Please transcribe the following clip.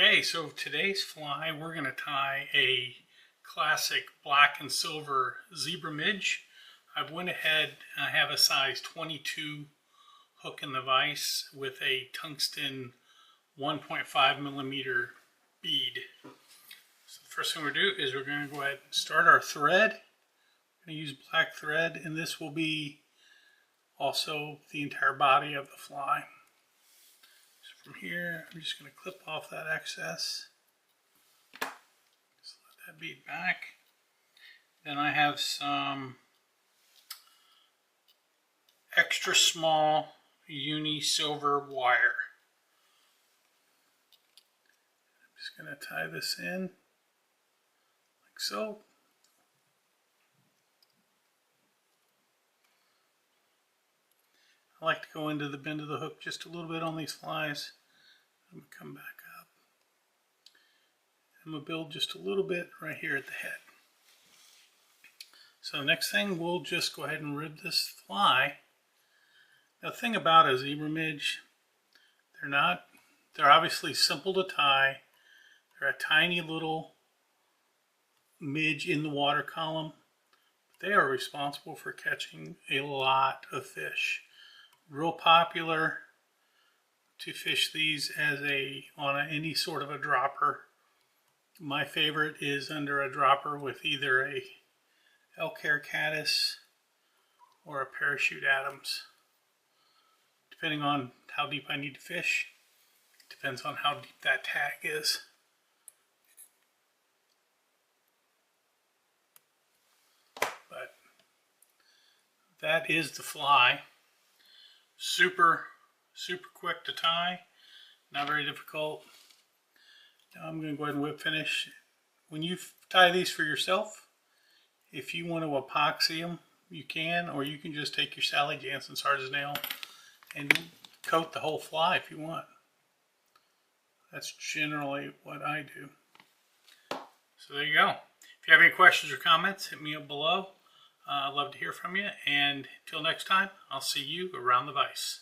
Okay, so today's fly, we're going to tie a classic black and silver Zebra Midge. I went ahead, I have a size 22 hook in the vise with a tungsten 1.5 millimeter bead. So the first thing we're going to do is we're going to go ahead and start our thread. I'm going to use black thread, and this will be also the entire body of the fly. From here, I'm just going to clip off that excess. Just let that bead back. Then I have some extra small uni silver wire. I'm just going to tie this in like so. I like to go into the bend of the hook just a little bit on these flies. I'm going to come back up. I'm going to build just a little bit right here at the head. So the next thing, we'll just go ahead and rib this fly. Now the thing about a Zebra Midge, they're obviously simple to tie. They're a tiny little midge in the water column. They are responsible for catching a lot of fish. Real popular to fish these as on any sort of a dropper. My favorite is under a dropper with either a elk hair caddis or a parachute Adams. Depending on how deep I need to fish, depends on how deep that tag is. But that is the fly. Super quick to tie, not very difficult. Now I'm going to go ahead and whip finish. When you tie these for yourself, if you want to epoxy them, you can, or you can just take your Sally Jansen's hard as nail and coat the whole fly if you want. That's generally what I do. So there you go. If you have any questions or comments, hit me up below. I'd love to hear from you, and until next time, I'll see you around the vise.